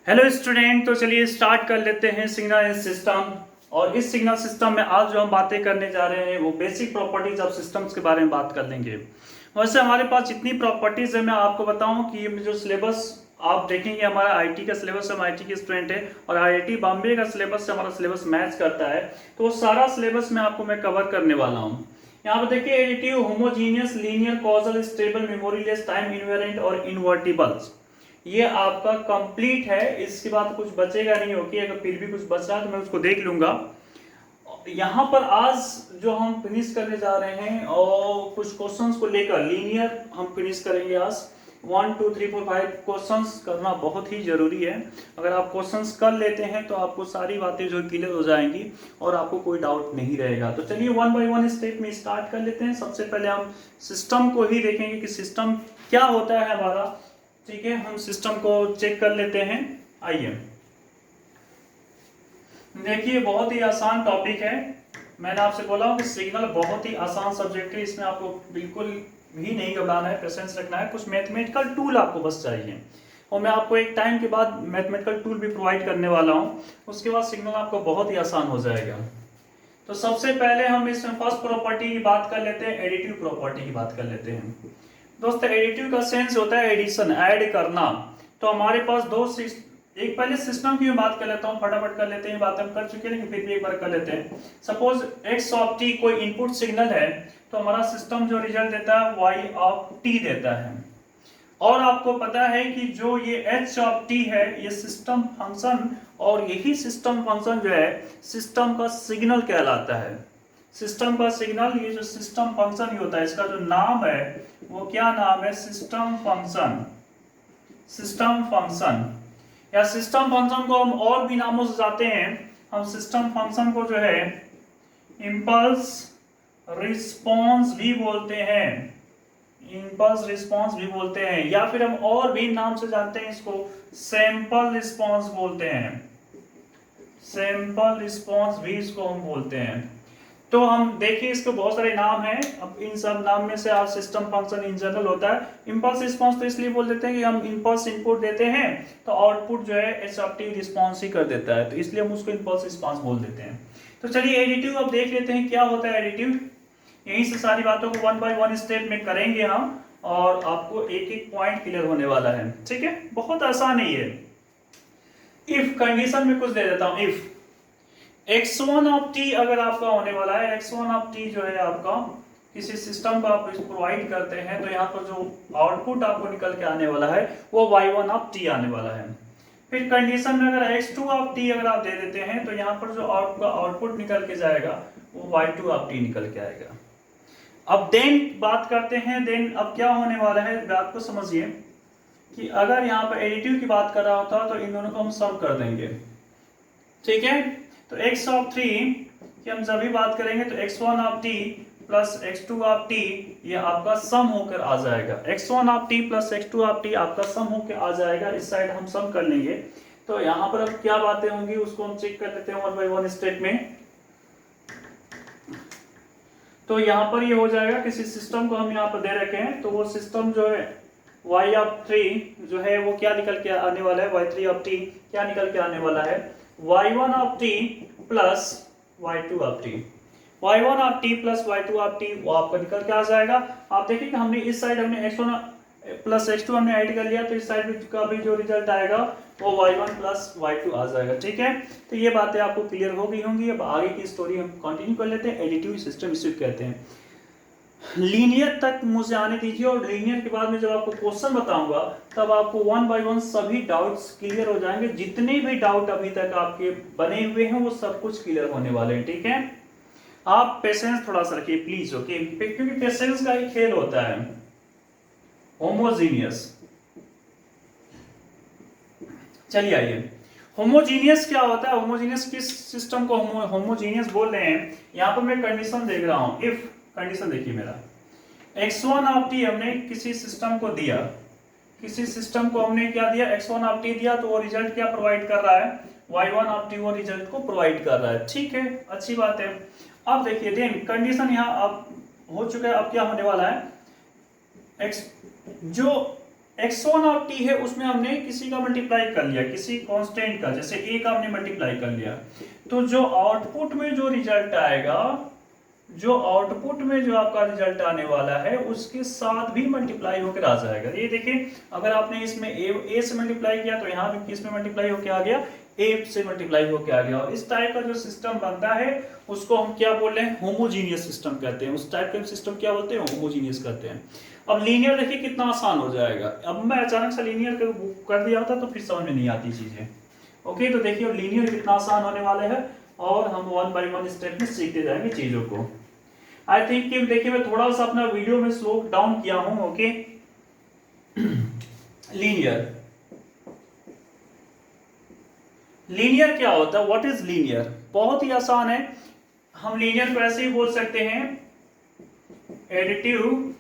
Hello student, तो चलिए start कर लेते हैं सिग्नल सिस्टम। और इस सिग्नल सिस्टम में आज जो हम बातें करने जा रहे हैं वो बेसिक प्रॉपर्टीज ऑफ सिस्टम्स के बारे में बात कर लेंगे। वैसे हमारे पास जितनी प्रॉपर्टीज है मैं आपको बताऊं कि ये जो सिलेबस आप देखेंगे हमारा आईटी का सिलेबस, हम आईटी के स्टूडेंट है और आईआईटी बॉम्बे का सिलेबस से हमारा सिलेबस मैच करता है, तो वो सारा सिलेबस में आपको मैं कवर करने वाला हूँ। यहाँ पे देखिए additive, homogeneous, linear, causal, stable, memoryless, time invariant और इनवर्टिबल्स, ये आपका कंप्लीट है। इसके बाद कुछ बचेगा नहीं। ओके, अगर फिर भी कुछ बचा तो मैं उसको देख लूंगा। यहाँ पर आज जो हम फिनिश करने जा रहे हैं और कुछ क्वेश्चंस को लेकर लीनियर हम फिनिश करेंगे आज। 1 2 3 4 5 क्वेश्चंस करना बहुत ही जरूरी है। अगर आप क्वेश्चंस कर लेते हैं तो आपको सारी बातें जो क्लियर हो जाएंगी और आपको कोई डाउट नहीं रहेगा। तो चलिए वन बाय वन स्टेप में स्टार्ट कर लेते हैं। सबसे पहले हम सिस्टम को ही देखेंगे कि सिस्टम क्या होता है हमारा। ठीक है, हम सिस्टम को चेक कर लेते हैं। आइए देखिए, बहुत ही आसान टॉपिक है। मैंने आपसे बोला हूं कि सिग्नल बहुत ही आसान सब्जेक्ट है, इसमें आपको बिल्कुल भी नहीं घबराना है, पेशेंस रखना है। कुछ मैथमेटिकल टूल आपको बस चाहिए और मैं आपको एक टाइम के बाद मैथमेटिकल टूल भी प्रोवाइड करने वाला हूं। उसके बाद सिग्नल आपको बहुत ही आसान हो जाएगा। तो सबसे पहले हम इसमें फर्स्ट प्रॉपर्टी की बात कर लेते हैं, एडिटिव प्रॉपर्टी की बात कर लेते हैं। दोस्तों, एडिटिव का सेंस होता है एडिशन, ऐड करना। तो हमारे पास एक पहले सिस्टम की मैं बात कर लेता हूं, फटाफट कर लेते हैं। बात हम कर चुके हैं लेकिन फिर भी एक बार कर लेते हैं। सपोज एक्स ऑफ टी कोई इनपुट सिग्नल है, तो हमारा सिस्टम जो रिजल्ट देता है वाई ऑफ टी देता है। और आपको पता है कि जो ये एच ऑफ टी है ये सिस्टम फंक्शन, और यही सिस्टम फंक्शन जो है सिस्टम का सिग्नल कहलाता है। सिस्टम का सिग्नल, ये जो सिस्टम फंक्शन ही होता है, इसका जो नाम है वो क्या नाम है? System function. सिस्टम फंक्शन या सिस्टम फंक्शन को हम और भी नामों से जाते हैं। हम सिस्टम फंक्शन को जो है इंपल्स रिस्पॉन्स भी बोलते हैं, इंपल्स रिस्पॉन्स भी बोलते हैं, या फिर हम और भी नाम से जानते हैं इसको सैंपल रिस्पॉन्स बोलते हैं। सैंपल रिस्पॉन्स भी इसको हम बोलते हैं। तो हम देखिए इसके बहुत सारे नाम हैं। अब इन सब नाम में से आप सिस्टम फंक्शन इन जनरल होता है। इंपल्स रिस्पांस तो इसलिए बोल देते हैं कि हम इंपल्स इनपुट देते हैं तो आउटपुट जो है एडप्टिव रिस्पांस ही कर देता है, तो इसलिए हम उसको इंपल्स रिस्पांस बोल देते हैं। तो चलिए एडिटिव अब देख लेते हैं क्या होता है एडिटिव। यहीं से सारी बातों को वन बाय वन स्टेप में करेंगे हम और आपको एक एक पॉइंट क्लियर होने वाला है। ठीक है, बहुत आसान है ये। इफ कंडीशन में कुछ दे देता हूं, इफ x1 ऑफ t अगर आपका होने वाला है, x1 ऑफ t जो है आपका किसी सिस्टम को आप प्रोवाइड करते हैं, तो यहाँ पर जो आउटपुट आपको निकल के आने वाला है वो y1 ऑफ t आने वाला है। फिर कंडीशन में अगर x2 ऑफ t अगर आप दे देते हैं तो यहाँ पर जो आपका आउटपुट निकल के जाएगा वो y2 ऑफ t निकल के आएगा। अब देन बात करते हैं, देन अब क्या होने वाला है बात को समझिए कि अगर यहाँ पर एडिटिव की बात कर रहा होता तो इन दोनों को हम सम कर देंगे। ठीक है, तो x ऑफ 3 की हम जब भी बात करेंगे तो x1 of t plus x2 of t ये आपका सम होकर आ जाएगा। x1 of t plus x2 of t आपका सम होकर आ जाएगा। इस साइड हम सम कर लेंगे। तो यहाँ पर अब क्या बातें होंगी उसको हम चेक कर लेते हैं वन बाय वन स्टेप में। तो यहाँ पर ये हो जाएगा, किसी सिस्टम को हम यहाँ पर दे रखे हैं तो वो सिस्टम जो है y ऑफ 3 जो है वो क्या निकल के आने वाला है, y3 ऑफ t क्या निकल के आने वाला है, y1 of t plus y2 of t। y1 of t plus y2 of t वो आपका निकल के आ जाएगा। आप देखिए कि हमने इस साइड हमने x1 प्लस x2 हमने ऐड कर लिया, तो इस साइड का भी जो रिजल्ट आएगा वो y1 प्लस y2 आ जाएगा। ठीक है, तो ये बातें आपको क्लियर हो गई होंगी। अब आगे की स्टोरी हम कंटिन्यू कर लेते हैं। एडिटिव सिस्टम इसे कहते हैं। लीनियर तक मुझे आने दीजिए और लीनियर के बाद में जब आपको क्वेश्चन बताऊंगा तब आपको वन बाय वन सभी डाउट्स क्लियर हो जाएंगे। जितने भी डाउट अभी तक आपके बने हुए हैं वो सब कुछ क्लियर होने वाले हैं। ठीक है, आप पेशेंस थोड़ा सा रखिए प्लीज। ओके, क्योंकि पेशेंस का ही खेल होता है। होमोजीनियस, चलिए आइए, होमोजीनियस क्या होता है? होमोजीनियस किस सिस्टम को होमोजीनियस बोल रहे हैं? यहाँ पर मैं कंडीशन देख रहा हूं। इफ कंडीशन देखिए मेरा, x1 ऑफ t हमने किसी सिस्टम को दिया, किसी सिस्टम को हमने क्या दिया, x1 ऑफ t दिया, तो वो रिजल्ट क्या प्रोवाइड कर रहा है, y1 ऑफ t वो रिजल्ट को प्रोवाइड कर रहा है। ठीक है, अच्छी बात है। अब देखिए देन कंडीशन यहाँ अब हो चुका है। अब क्या होने वाला है, x जो x1 ऑफ टी है, उसमें हमने किसी का मल्टीप्लाई कर लिया, किसी कांस्टेंट का, जैसे a का हमने मल्टीप्लाई कर लिया, तो जो आउटपुट में जो रिजल्ट आएगा, जो आउटपुट में जो आपका रिजल्ट आने वाला है उसके साथ भी मल्टीप्लाई होकर आ जाएगा। ये देखिए, अगर आपने इसमें a से मल्टीप्लाई किया तो यहाँ भी किस में मल्टीप्लाई होकर आ गया, a से मल्टीप्लाई होकर आ गया। और इस टाइप का जो सिस्टम बनता है उसको हम क्या बोल रहे हैं, होमोजीनियस सिस्टम कहते हैं। उस टाइप का सिस्टम क्या बोलते हैं, होमोजीनियस कहते हैं। अब लीनियर देखिए कितना आसान हो जाएगा। अब मैं अचानक से लीनियर कर दिया होता तो फिर समझ में नहीं आती चीजें। ओके, तो देखिए अब लीनियर कितना आसान होने वाले हैं और हम 1 बाय 1 स्टेप में सीखते जाएंगे चीजों को। आई थिंक कि देखिए मैं थोड़ा सा अपना वीडियो में स्लो डाउन किया हूं। ओके, लीनियर, लीनियर क्या होता है, व्हाट इज लीनियर? बहुत ही आसान है। हम लीनियर को ऐसे ही बोल सकते हैं, additive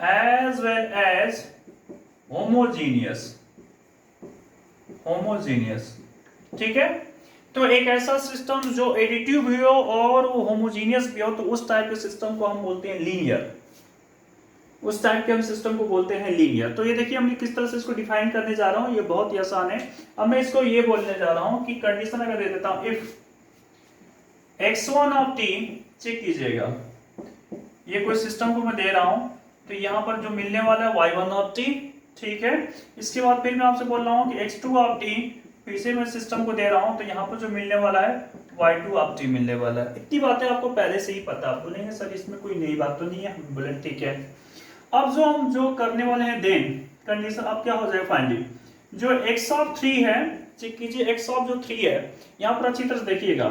as well as homogeneous, homogeneous, ठीक है। तो एक ऐसा सिस्टम जो एडिटिव भी हो और वो होमोजीनियस भी हो, तो उस टाइप के सिस्टम को हम बोलते हैं लीनियर। उस टाइप के हम सिस्टम को बोलते हैं लीनियर। तो ये देखिए हम किस तरह से इसको डिफाइन करने जा रहा हूं, ये बहुत ही आसान है। अब मैं इसको ये बोलने जा रहा हूं कि कंडीशन अगर दे देता हूं, if x1 of t, check कीजिएगा, ये कोई सिस्टम को मैं दे रहा हूं, तो यहाँ पर जो मिलने वाला है y1 ऑफ t, ठीक है। इसके बाद फिर मैं आपसे बोल रहा हूँ कि x2 ऑफ t, फिर से मैं सिस्टम को दे रहा हूँ, तो यहाँ पर जो मिलने वाला है y2 ऑफ t मिलने वाला है। इतनी बातें आपको पहले से ही पता। आप बोलेंगे सर इसमें कोई नई बात तो नहीं है, हम बोले ठीक है। अब जो हम जो करने वाले हैं, देन कंडीशन अब क्या हो जाएगा, फाइनली जो x ऑफ 3 है, चेक कीजिए x ऑफ जो 3 है, यहाँ पर अच्छी तरह से देखिएगा,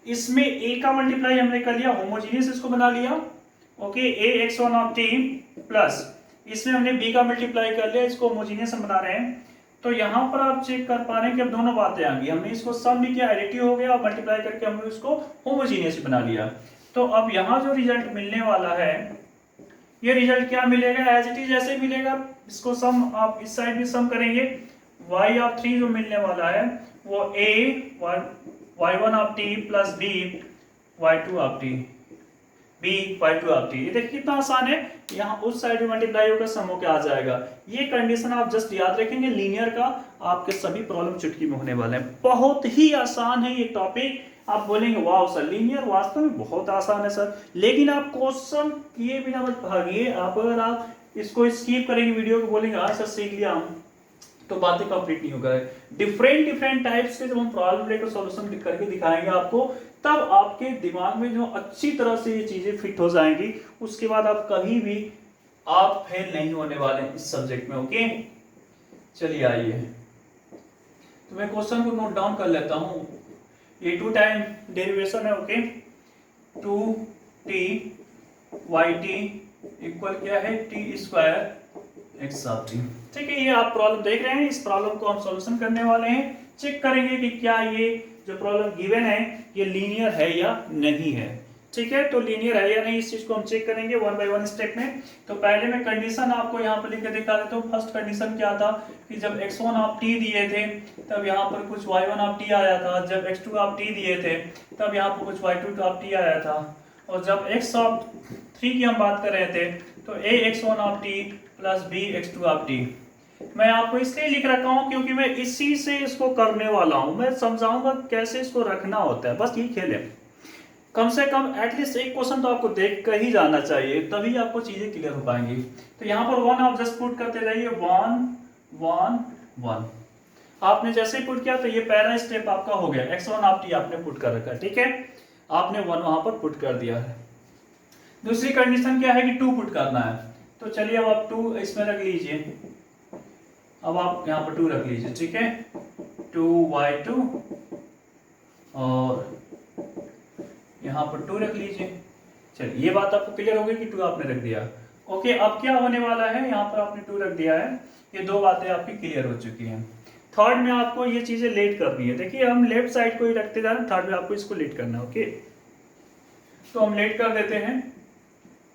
इसमें a का मल्टीप्लाई हमने कर लिया, होमोजीनियस इसको बना लिया। Okay, a x1 of t plus इसमें हमने b का मल्टीप्लाई कर लिया, इसको होमोजीनियस हम बना रहे हैं। तो यहाँ पर आप चेक कर पा रहे हैं कि अब दोनों बातें आ गई, हमने इसको सम भी किया, एडिटिव हो गया, और मल्टीप्लाई करके हमने इसको होमोजीनियस बना लिया। तो अब यहाँ जो रिजल्ट मिलने वाला है, ये रिजल्ट क्या मिलेगा, एज इट इज ऐसे मिलेगा। इसको सम आप इस साइड भी सम करेंगे, y ऑफ 3 जो मिलने वाला है वो a y1 of t plus b y2 of t, b y2 of t। ये देखिए कितना आसान है, यहाँ उस साइड में मल्टीप्लाई होकर सम होकर आ जाएगा। ये कंडीशन आप जस्ट याद रखेंगे, लीनियर का आपके सभी प्रॉब्लम चुटकी में होने वाले हैं। बहुत ही आसान है ये टॉपिक। आप बोलेंगे वाह सर लीनियर वास्तव में बहुत आसान है सर, लेकिन आप क्वेश्चन किए बिना मत भागिए। आप अगर आप इसको स्किप करेंगे वीडियो को, बोलेंगे हाँ सर सीख लिया हम, तो बातें कंप्लीट नहीं होगा। डिफरेंट डिफरेंट टाइप्स के जब हम प्रॉब्लम लेकर सॉल्यूशन करके दिखाएंगे आपको, तब आपके दिमाग में जो अच्छी तरह से ये चीजें फिट हो जाएंगी, उसके बाद आप कभी भी आप फेल नहीं होने वाले इस सब्जेक्ट में। ओके, चलिए आइए, तो मैं क्वेश्चन को नोट डाउन कर लेता हूँ। ये 2 टाइम डेरिवेशन है। ओके, 2t yt इक्वल क्या है, t square x of t। ठीक है, ये आप प्रॉब्लम देख रहे हैं, इस प्रॉब्लम को हम सॉल्यूशन करने वाले हैं। चेक करेंगे कि क्या ये जो प्रॉब्लम गिवन है ये लीनियर है या नहीं है। ठीक है, तो लीनियर है या नहीं इस चीज को हम चेक करेंगे 1 बाय 1 स्टेप में। तो पहले मैं कंडीशन आपको यहाँ पर लिख के दिखा देता हूँ। फर्स्ट कंडीशन क्या था कि जब x1 ऑफ t दिए थे तब यहाँ पर कुछ y1 ऑफ t आया था, जब x2 ऑफ t दिए थे तब यहाँ पर कुछ y2 ऑफ t आया था, और जब x ऑफ 3 की हम बात कर रहे थे तो a x1 of t plus b x2 of t। मैं आपको इसलिए लिख रखा हूं क्योंकि मैं इसी से इसको करने वाला हूं, मैं समझाऊंगा कैसे इसको रखना होता है। बस ये खेल है, कम से कम एटलीस्ट एक क्वेश्चन तो आपको देख कर ही जाना चाहिए, तभी आपको चीजें क्लियर हो पाएंगी। तो यहाँ पर 1 आप जस्ट पुट करते रहिए, 1 1 1। आपने जैसे ही पुट किया तो ये पहला स्टेप आपका हो गया, x1 ऑफ t आपने पुट कर रखा, ठीक है, आपने 1 वहां पर पुट कर दिया है। दूसरी कंडीशन क्या है कि 2 पुट करना है। तो चलिए अब आप 2 इसमें रख लीजिए, अब आप यहाँ पर 2 रख लीजिए, ठीक है, 2y2 और यहाँ पर 2 रख लीजिए। चलिए ये बात आपको क्लियर हो गई कि 2 आपने रख दिया। ओके, अब क्या होने वाला है, यहाँ पर आपने 2 रख दिया है, ये 2 बातें आपकी क्लियर हो चुकी हैं। थर्ड में आपको ये चीजें लेट करनी है। देखिए हम लेफ्ट साइड को ही रखते जा रहे हैं, थर्ड में आपको इसको लेट करना है। ओके, तो हम लेट कर देते हैं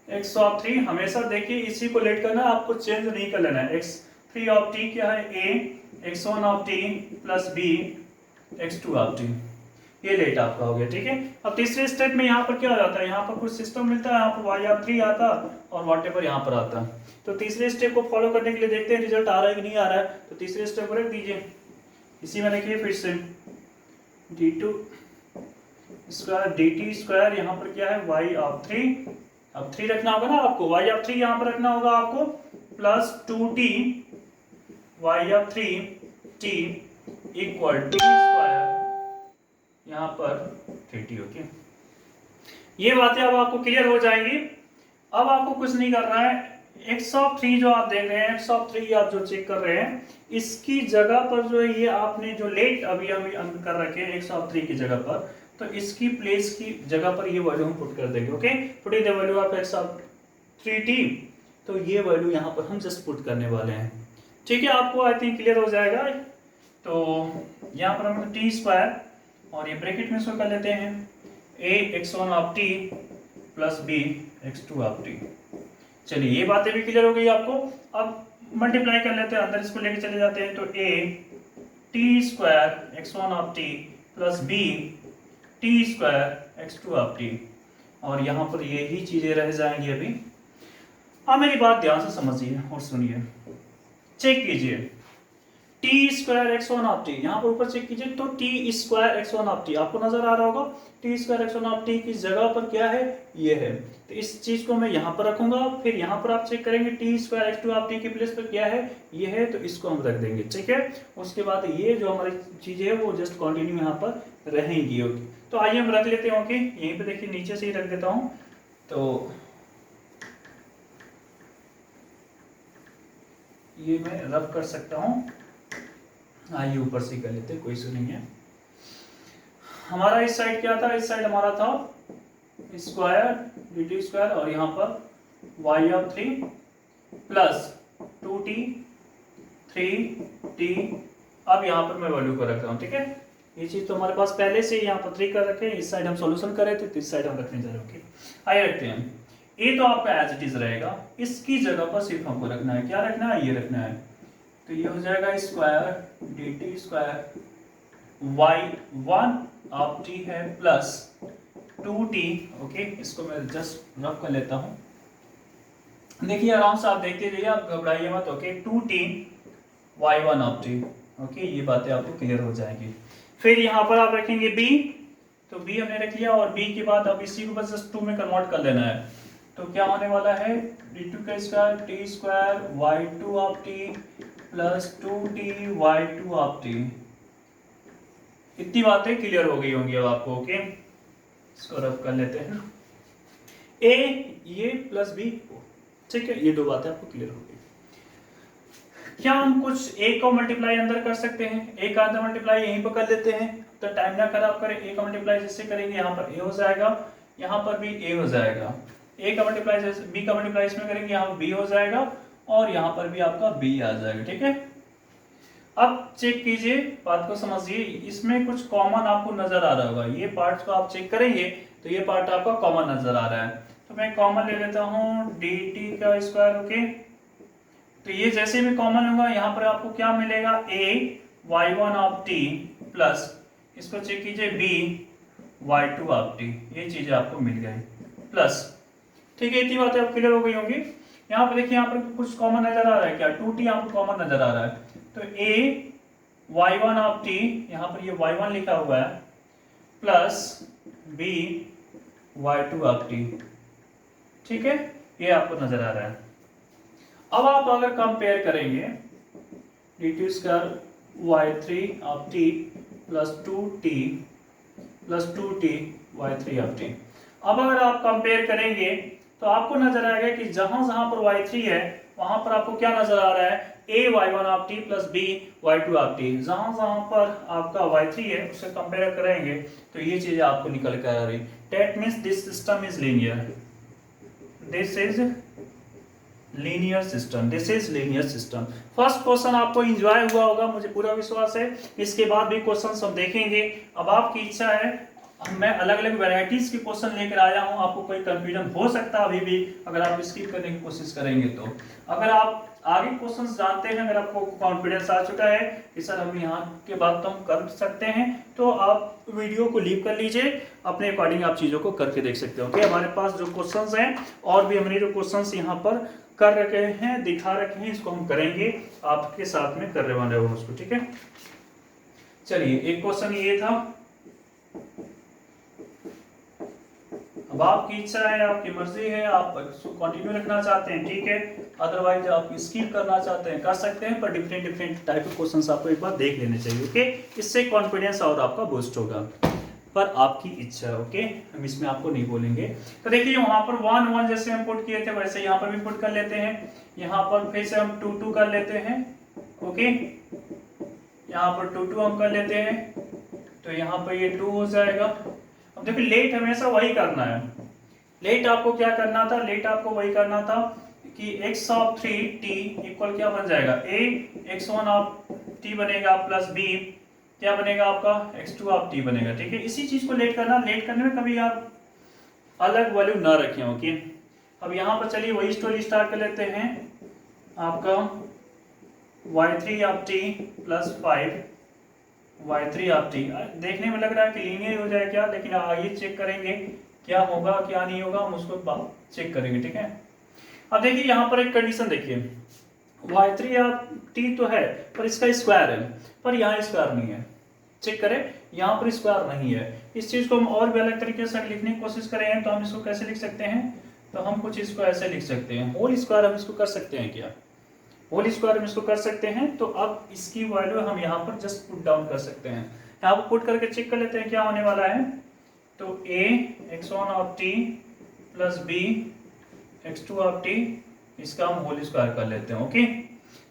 x ऑफ 3। हमेशा देखिए इसी को लेट करना, आपको चेंज नहीं कर लेना है। x3 ऑफ t क्या है, a x1 of t plus b x2 of t। ये लेट आपका हो गया, ठीक है। अब तीसरे स्टेप में यहाँ पर क्या हो जाता है, यहाँ पर कुछ सिस्टम मिलता है, यहाँ पर y(3) आता और वॉटेवर यहाँ पर आता। तो तीसरे स्टेप को फॉलो करने के लिए देखते हैं रिजल्ट आ रहा है कि नहीं आ रहा है। तो तीसरे स्टेप को रख दीजिए, इसी में लिखिए फिर से d2 स्क्वायर dt स्क्वायर, यहाँ पर क्या है y(3), अब 3 रखना होगा ना आपको, y(3) यहाँ पर रखना होगा आपको, plus 2t y(3) equal t square यहाँ पर 3t। ओके, ये बातें अब आपको क्लियर हो जाएंगी। अब आपको कुछ नहीं करना है, x(3) जो आप देख रहे हैं, x(3) आप जो चेक कर रहे हैं, इसकी जगह पर जो है ये आपने जो लेट अभी हम अंक कर रखे हैं x(3) की जगह पर, तो इसकी प्लेस की जगह पर ये वैल्यू हम पुट कर देंगे। Okay, put in the value of x(3t), तो ये वैल्यू यहाँ पर हम जस्ट पुट करने वाले हैं, ठीक है। आपको आई थिंक क्लियर हो जाएगा। तो यहाँ पर हम टी स्क्वायर और ये ब्रैकेट में इसको कर लेते हैं a x1 of t plus b x2 of t। चलिए ये बातें भी क्लियर हो गई आपको। अब मल्टीप्लाई कर लेते हैं, अंदर इसको लेके चले जाते हैं, तो a t square x1 of t plus b t square x2 of t, और यहाँ पर यही चीजें रह जाएंगी अभी। अब मेरी बात ध्यान से समझिए और सुनिए, चेक कीजिए t square x1 of t, यहाँ पर ऊपर चेक कीजिए तो t square x1 of t आपको नजर आ रहा होगा। t square x1 of t की जगह पर क्या है, ये है, तो इस चीज को मैं यहाँ पर रखूंगा। फिर यहाँ पर आप चेक करेंगे t square x2 of t की प्लेस पर क्या है, ये है, तो इसको हम रख देंगे, ठीक है। उसके बाद ये जो हमारी चीजें है वो जस्ट कंटिन्यू यहाँ पर रहेंगी। ओके, तो आइए हम रख लेते हैं। ओके, यहीं पे देखिए नीचे से ही रख देता हूँ, तो ये मैं रब कर सकता हूँ। आइए ऊपर से कर लेते हैं, कोई इशू नहीं है। हमारा इस साइड क्या था, इस साइड हमारा था स्क्वायर dt स्क्वायर और यहाँ पर y(3) प्लस 2t 3t। अब यहाँ पर मैं वैल्यू को रख रहा हूँ, ठीक है। ये चीज तो हमारे पास पहले से यहाँ पर 3 कर रखे हैं, इस साइड हम सॉल्यूशन कर रहे थे, तो इस साइड हम रखने जा रहे हैं। ओके, आइए रखते हैं। ये तो आपका एज इट इज रहेगा, इसकी जगह पर सिर्फ हमको रखना है, क्या रखना है, ये रखना है। तो ये हो जाएगा square dt square y1 of t है प्लस 2t। ओके, इसको मैं जस्ट रफ कर लेता हूँ। देखिए आराम से आप देखते जाइए, आप घबराइए मत। Okay, 2t y1 of t। Okay, ये बातें आपको क्लियर हो जाएंगी। फिर यहाँ पर आप रखेंगे b, तो b हमने रख लिया, और b के बाद अब इसी को बस 2 में कन्वर्ट कर लेना है। तो क्या होने वाला है, d2 का square t square y2 of t plus 2t y2 of t। इतनी बातें क्लियर हो गई होंगी अब आपको। ओके, इसको रफ कर लेते हैं, a ये प्लस b, ठीक है। ये दो बातें आपको क्लियर हो गई। क्या हम कुछ a को मल्टीप्लाई अंदर कर सकते हैं, a का अंदर मल्टीप्लाई यहीं पर कर लेते हैं, तो टाइम ना खराब करें। a का मल्टीप्लाई जिससे करेंगे यहाँ पर a हो जाएगा, यहाँ पर भी a हो जाएगा। a का मल्टीप्लाई b का मल्टीप्लाई इसमें करेंगे, यहाँ पर b हो जाएगा, और यहाँ पर भी आपका b आ जाएगा, ठीक है। अब चेक कीजिए, बात को समझिए, इसमें कुछ कॉमन आपको नजर आ रहा होगा। ये पार्ट्स को आप चेक करेंगे तो ये पार्ट आपका कॉमन नजर आ रहा है, तो मैं कॉमन ले लेता हूँ dt का स्क्वायर। ओके, तो ये जैसे भी कॉमन होगा यहाँ पर आपको क्या मिलेगा, a y1 of t plus इसको चेक कीजिए b y2 ऑफ t, ये चीजें आपको मिल गई प्लस, ठीक है। इतनी बातें आप क्लियर हो गई होंगी। यहाँ पर देखिए, यहाँ पर कुछ कॉमन नजर आ रहा है, क्या 2t यहाँ पर कॉमन नजर आ रहा है, तो a y1 ऑफ t, यहाँ पर ये y1 लिखा हुआ है, plus b y2 of t, ठीक है, ये आपको नजर आ रहा है। अब आप अगर कंपेयर करेंगे dt square y3 of t plus 2t plus 2t y3 of t, अब अगर आप कंपेयर करेंगे तो आपको नजर आएगा कि जहां जहां पर y3 है वहां पर आपको क्या नजर आ रहा है, a y1 of t plus b y2 of t। जहां जहां पर आपका y3 है उससे कंपेयर करेंगे तो ये चीजें आपको निकल कर आ रही। That means this system is linear, this is linear system, this is linear system. First question आपको एंजॉय हुआ होगा, मुझे पूरा विश्वास है। इसके बाद भी क्वेश्चन हम देखेंगे। अब आपकी इच्छा है, मैं अलग अलग वैरायटीज के क्वेश्चन लेकर आया हूं, आपको कोई कंफ्यूजन हो सकता है अभी भी, अगर आप स्किप करने की कोशिश करेंगे तो। अगर आप आगे क्वेश्चंस जानते हैं। अगर आपको कॉन्फिडेंस आ चुका है कि सर हम यहाँ के बाद तो हम कर सकते हैं, तो आप वीडियो को लीव कर लीजिए, अपने अकॉर्डिंग आप चीज़ों को करके देख सकते हो। ओके, हमारे पास जो क्वेश्चंस हैं और भी हमने जो क्वेश्चंस यहाँ पर कर रखे हैं, दिखा रखे हैं, इसको हम करेंगे आपके साथ में करने वाले हो उसको। ठीक है, चलिए एक क्वेश्चन ये था। अब आपकी इच्छा है, आपकी मर्जी है, आप कंटिन्यू रखना चाहते हैं ठीक है, अदरवाइज आप स्किप करना चाहते हैं कर सकते हैं, पर डिफरेंट डिफरेंट टाइप के क्वेश्चंस आपको एक बार देख लेने चाहिए। ओके, इससे कॉन्फिडेंस और आपका बूस्ट होगा, पर आपकी इच्छा। ओके, हम इसमें आपको नहीं बोलेंगे। तो देखिए वहां पर 1 1 जैसे हम पुट किए थे वैसे यहाँ पर भी पुट कर लेते हैं। यहाँ पर फिर से हम 2 2 कर लेते हैं। ओके, यहाँ पर 2 2 हम कर लेते हैं, तो यहाँ पर ये 2 हो जाएगा। अब देखिए लेट हमेशा वही करना है। लेट आपको क्या करना था, लेट आपको वही करना था कि x ऑफ 3t इक्वल क्या बन जाएगा, a x1 ऑफ t बनेगा प्लस b क्या बनेगा आपका x2 ऑफ t बनेगा। ठीक है, इसी चीज को लेट करना। लेट करने में कभी आप अलग वैल्यू ना रखें। ओके, अब यहाँ पर चलिए वही स्टोरी स्टार्ट कर लेते हैं। आपका y3 of t plus 5 y3 of t, देखने में लग रहा है कि लीनियर हो जाए क्या, लेकिन आइए चेक करेंगे क्या होगा क्या नहीं होगा, हम उसको चेक करेंगे। ठीक है, अब देखिए यहाँ पर एक कंडीशन देखिए, y3 ऑफ t तो है पर इसका स्क्वायर है, पर यहाँ स्क्वायर नहीं है। चेक करें, यहाँ पर स्क्वायर नहीं है। इस चीज को हम और भी अलग तरीके से लिखने की कोशिश करें तो हम इसको कैसे लिख सकते हैं, तो हम कुछ इसको ऐसे लिख सकते हैं, होल स्क्वायर हम इसको कर सकते हैं क्या, होल स्क्वायर हम इसको कर सकते हैं। तो अब इसकी वैल्यू हम यहाँ पर जस्ट पुट डाउन कर सकते हैं। यहाँ पर पुट करके चेक कर लेते हैं क्या होने वाला है। तो a x1 of t plus b x2 of t, इसका हम होल स्क्वायर कर लेते हैं। ओके,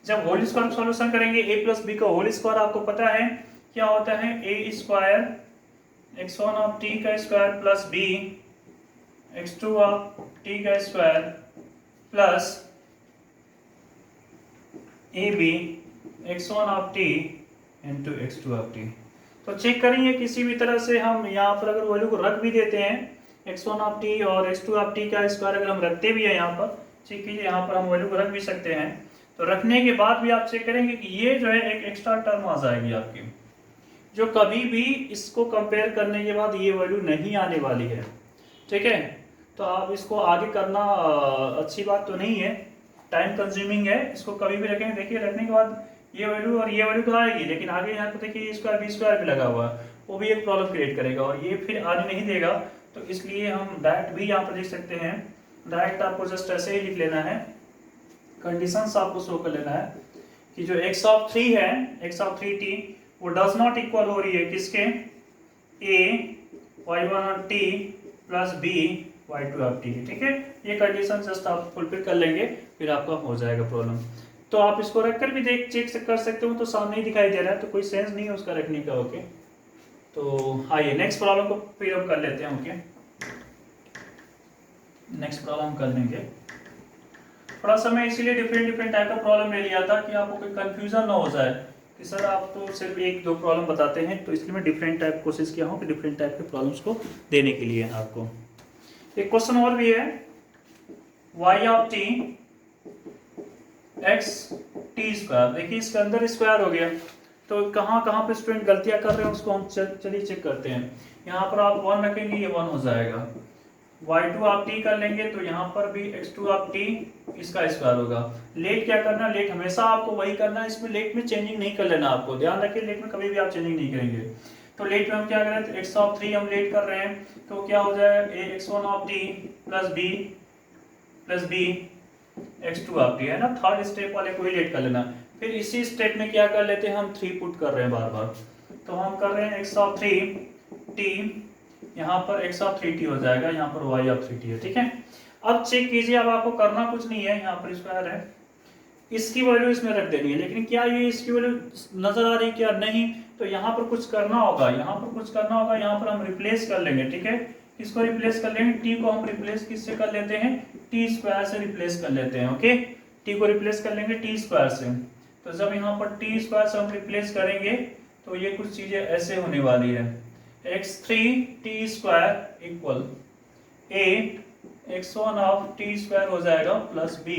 जब होल स्क्वायर सॉल्यूशन करेंगे a प्लस b का होल स्क्वायर आपको पता है क्या होता है, a square x1 of t का square plus b x2 of t का square plus ab x1 of t into x2 of t। तो चेक करेंगे किसी भी तरह से हम यहाँ पर अगर वैल्यू को रख भी देते हैं, x1 ऑफ t और x2 ऑफ t का स्क्वायर अगर हम रखते भी हैं यहाँ पर, चेक कीजिए यहाँ पर हम वैल्यू को रख भी सकते हैं। तो रखने के बाद भी आप चेक करेंगे कि ये जो है एक एक्स्ट्रा टर्म आ जाएगी आपकी, जो कभी भी इसको कंपेयर करने के बाद ये वैल्यू नहीं आने वाली है। ठीक है, तो आप इसको आगे करना अच्छी बात तो नहीं है, टाइम कंज्यूमिंग है। इसको कभी भी रखेंगे, देखिए रखने के बाद ये वैल्यू और ये वैल्यू तो आएगी, लेकिन आगे यहाँ पे देखिए स्क्वायर बी स्क्वायर भी लगा हुआ है, वो भी एक प्रॉब्लम क्रिएट करेगा और ये फिर आने नहीं देगा। तो इसलिए हम डायरेक्ट भी यहाँ पर लिख सकते हैं, डायरेक्ट आपको जस्ट ऐसे ही लिख लेना है, कंडीशंस आपको शो कर लेना है कि जो x ऑफ 3 है, x ऑफ 3t वो डज नॉट इक्वल हो रही है किसके, a y1 of t plus b y2 of t। ठीक है, ये कंडीशन जस्ट आप फुलफिल कर लेंगे, फिर आपका हो जाएगा प्रॉब्लम। तो आप इसको रखकर भी देख चेक कर सकते हो, तो सामने ही दिखाई दे रहा है, तो कोई सेंस नहीं है उसका रखने का। ओके, तो आइए नेक्स्ट प्रॉब्लम को फिर हम कर लेते हैं। ओके, नेक्स्ट प्रॉब्लम हम कर लेंगे। थोड़ा सा मैं इसीलिए डिफरेंट टाइप का प्रॉब्लम ले लिया था कि आपको कोई कंफ्यूजन ना हो जाए कि सर आप तो सिर्फ एक दो प्रॉब्लम बताते हैं, तो इसलिए मैं डिफरेंट टाइप कोशिश किया हूँ कि डिफरेंट टाइप के प्रॉब्लम्स को देने के लिए आपको। एक क्वेश्चन और भी है, y of t x t square. देखिए इसके अंदर स्क्वायर हो गया, तो कहाँ कहाँ पे स्टूडेंट गलतियां कर रहे हैं उसको हम चलिए चेक करते हैं। यहाँ पर आप 1 रखेंगे, ये 1 हो जाएगा। y2 आप t कर लेंगे तो यहाँ पर भी x2 आप t इसका स्क्वायर होगा। लेट क्या करना, लेट हमेशा आपको वही करना है, इसमें लेट में चेंजिंग नहीं कर लेना। आपको ध्यान रखिए, लेट में कभी भी आप चेंजिंग नहीं करेंगे। तो लेट में हम क्या करें, तो x ऑफ 3 हम लेट कर रहे हैं, तो क्या हो जाएगा a x1 of t plus b x2 of t है ना, थर्ड स्टेप वाले को ही लेट कर लेना। फिर इसी स्टेप में क्या कर लेते हैं, हम 3 पुट कर रहे हैं बार बार, तो हम कर रहे हैं x ऑफ 3 t, यहाँ पर x ऑफ 3t हो जाएगा, यहाँ पर y ऑफ 3t है। ठीक है, अब चेक कीजिए, अब आपको करना कुछ नहीं है, यहाँ पर स्क्वायर है, इसकी वैल्यू इसमें रख देनी है। लेकिन क्या ये इसकी वैल्यू नजर आ रही क्या, नहीं, तो यहाँ पर कुछ करना होगा, यहाँ पर कुछ करना होगा, यहाँ पर हम रिप्लेस कर लेंगे। ठीक है, इसको रिप्लेस कर लेंगे, t को हम रिप्लेस किससे कर लेते हैं, t स्क्वायर से रिप्लेस कर लेते हैं। ओके, t को रिप्लेस कर लेंगे t स्क्वायर से, तो जब यहाँ पर t स्क्वायर से हम रिप्लेस करेंगे तो ये कुछ चीजें ऐसे होने वाली है, x3t square equal a x1 of t square हो जाएगा प्लस b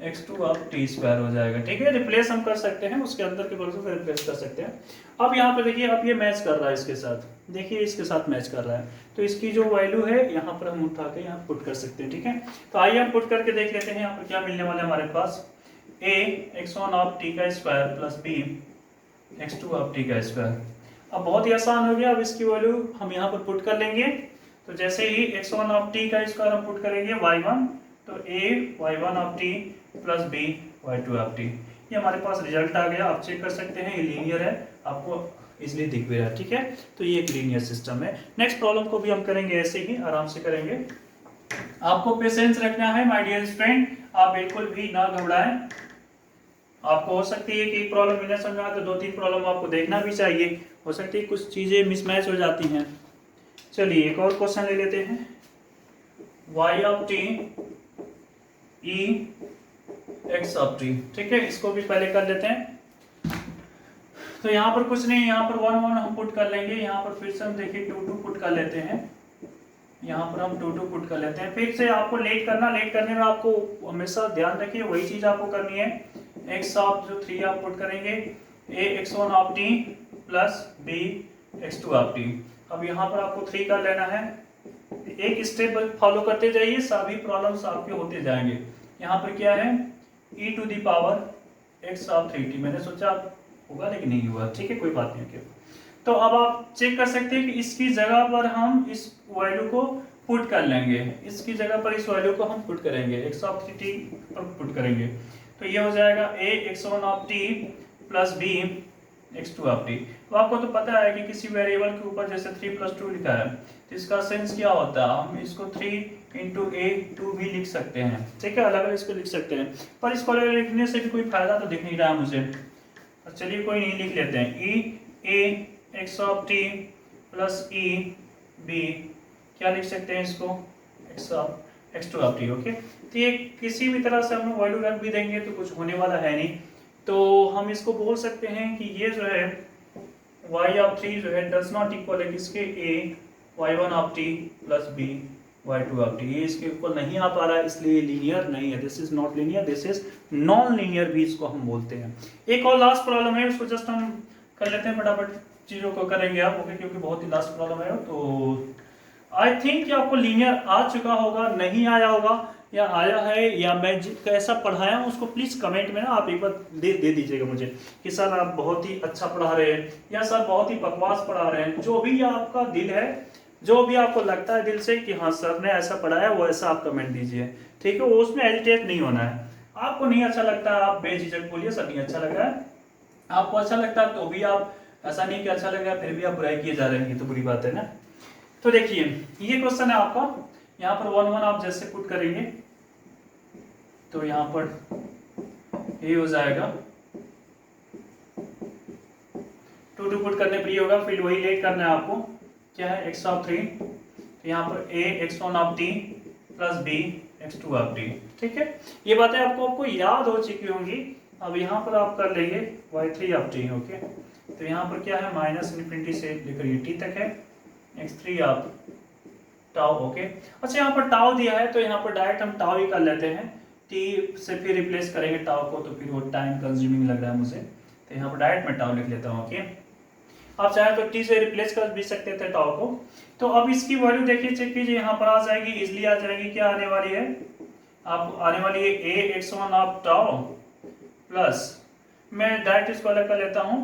x2 अब टी स्क्वायर हो जाएगा। ठीक है, रिप्लेस हम कर सकते हैं, उसके अंदर के वैल्यू से रिप्लेस कर सकते हैं। अब यहाँ पे देखिए, अब ये मैच कर रहा है इसके साथ, देखिए इसके साथ मैच कर रहा है, तो इसकी जो वैल्यू है यहाँ पर हम उठा के यहाँ पुट कर सकते हैं। ठीक है, तो आइए हम पुट करके देख लेते हैं यहाँ पर क्या मिलने वाला है हमारे पास। a x1 ऑफ टी का square plus b x2 of T का स्क्वायर। अब बहुत ही आसान हो गया, अब इसकी वैल्यू हम यहाँ पर पुट कर लेंगे। तो जैसे ही x1 ऑफ टी का स्क्वायर हम पुट करेंगे y1, तो a y1 of T plus b y2 of T, ये हमारे पास रिजल्ट आ गया। आप चेक कर सकते हैं, ये लीनियर है, आपको इसलिए दिख भी रहा है। ठीक है, तो ये एक लीनियर सिस्टम है। नेक्स्ट प्रॉब्लम को भी हम करेंगे ऐसे ही आराम से करेंगे। आपको पेशेंस रखना है माय डियर स्टूडेंट, आप बिल्कुल भी ना घबराएं। आपको हो सकती है कि एक प्रॉब्लम मिलने समझा तो 2-3 प्रॉब्लम आपको देखना भी चाहिए, हो सकती है कुछ चीजें मिसमैच हो जाती हैं। चलिए एक और क्वेश्चन ले लेते हैं, y of T e x of T. ठीक है, इसको भी पहले कर लेते हैं। तो यहाँ पर कुछ नहीं, यहाँ पर 1 हम पुट कर लेंगे, यहाँ पर फिर से हम देखिए 2 पुट कर लेते हैं, यहाँ पर हम 2 पुट कर लेते हैं। फिर से आपको लेट करना, लेट करने में आपको हमेशा ध्यान रखिए वही चीज आपको करनी है। x ऑफ जो 3 आप पुट करेंगे, a x1 of T plus b x2 of T. अब यहाँ पर आपको 3 कर लेना है, एक स्टेप फॉलो करते जाइए, सभी प्रॉब्लम्स आपके होते जाएंगे। यहाँ पर क्या है, e to the power x of 3t, मैंने सोचा होगा लेकिन नहीं हुआ। ठीक है, कोई बात नहीं। okay। तो अब आप चेक कर सकते हैं कि इसकी जगह पर हम इस वैल्यू को पुट कर लेंगे, इसकी जगह पर इस वैल्यू को हम पुट करेंगे, x ऑफ 3t पर पुट करेंगे, तो ये हो जाएगा a x1 of t plus b x2 of t। तो आपको तो पता है कि किसी वेरिएबल के ऊपर जैसे 3 + 2 लिखा है, तो इसका सेंस क्या होता है, हम इसको 3 × a 2 भी लिख सकते हैं। ठीक है, अलग अलग इसको लिख सकते हैं, पर इसको लिखने से भी कोई फायदा तो दिख नहीं रहा मुझे। चलिए कोई नहीं, लिख लेते हैं e a x of t plus e b, क्या लिख सकते हैं इसको, x2 ऑफ t। ओके, तो ये किसी भी तरह से हम वैल्यू रख भी देंगे तो कुछ होने वाला है नहीं, तो हम इसको बोल सकते हैं कि ये जो है y ऑफ 3 जो है डज नॉट इक्वल है किसके, a y1 of t plus b y2 of t, ये इसके इक्वल नहीं आ पा रहा है, इसलिए लीनियर नहीं है। This is not linear, this is non linear भी इसको हम बोलते हैं। एक और लास्ट प्रॉब्लम है, उसको जस्ट हम कर लेते हैं, फटाफट चीजों को करेंगे आप, ओके, क्योंकि बहुत ही लास्ट प्रॉब्लम है। तो आई थिंक कि आपको लीनियर आ चुका होगा, नहीं आया होगा, या आया है, या मैं कैसा पढ़ाया हूँ उसको प्लीज कमेंट में ना आप एक बार दे दीजिएगा मुझे कि सर आप बहुत ही अच्छा पढ़ा रहे हैं, या सर बहुत ही बकवास पढ़ा रहे हैं। जो भी आपका दिल है, जो भी आपको लगता है दिल से कि हाँ सर ने ऐसा पढ़ाया, वो ऐसा आप कमेंट दीजिए। ठीक है, वो उसमें एजिटेट नहीं होना है। आपको नहीं अच्छा लगता है आप बेझिझक बोलिए सर नहीं अच्छा लग रहा है, आपको अच्छा लगता है तो भी आप, ऐसा नहीं कि अच्छा लग रहा है फिर भी आप बुराई किए जा रहे हैं, तो बुरी बात है ना। तो देखिए ये क्वेश्चन है आपका, यहाँ पर 1 आप जैसे पुट करेंगे तो यहाँ पर ये हो जाएगा, 2 पुट करने पर ये होगा, फिर वही लेट करना है आपको, क्या है x ऑफ 3, तो यहाँ पर a x1 of t plus b x2 of t। ठीक है, ये बातें आपको याद हो चुकी होंगी। अब यहाँ पर आप कर लेंगे y3 ऑफ t। ओके, तो यहाँ पर क्या है, -∞ से लेकर ये t तक है, x3 ऑफ टाउ। ओके, अच्छा यहाँ पर टाउ दिया है तो यहाँ पर डायरेक्ट हम टाउ ही कर लेते हैं, t से फिर रिप्लेस करेंगे टाउ को, तो फिर वो टाइम कंज्यूमिंग लग रहा है मुझे, तो यहाँ पर डायरेक्ट मैं टाउ लिख लेता हूँ। ओके, आप चाहे तो t से रिप्लेस कर भी सकते थे टाउ को। तो अब इसकी वैल्यू देखिए, चेक कीजिए, यहाँ पर आ जाएगी, इजली आ जाएगी, क्या आने वाली है, आप आने वाली है a x1 of tau plus, मैं डायरेक्ट इसको अलग कर लेता हूँ,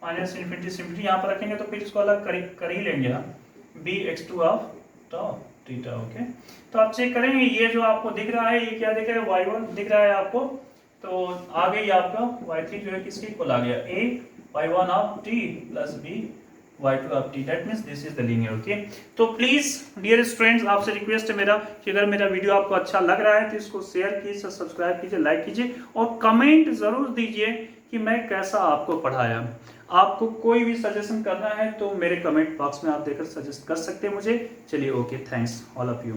-∞ यहाँ पर रखेंगे तो फिर इसको अलग कर ही लेंगे हम, b x2 of tau theta. Okay, तो आप चेक करेंगे, ये जो आपको दिख रहा है, ये क्या दिख रहा है, y1 दिख रहा है आपको, तो आ गई आपका y3 जो है किसके इक्वल आ गया, a y1 of t plus b y2 of t, that means this is the linear. Okay, तो प्लीज डियर स्टूडेंट्स, आपसे रिक्वेस्ट है मेरा कि अगर मेरा वीडियो आपको अच्छा लग रहा है तो इसको शेयर कीजिए, सब्सक्राइब कीजिए, लाइक कीजिए, और कमेंट जरूर दीजिए कि मैं कैसा आपको पढ़ाया। आपको कोई भी सजेशन करना है तो मेरे कमेंट बॉक्स में आप देकर सजेस्ट कर सकते हैं मुझे। चलिए, okay, thanks all of you.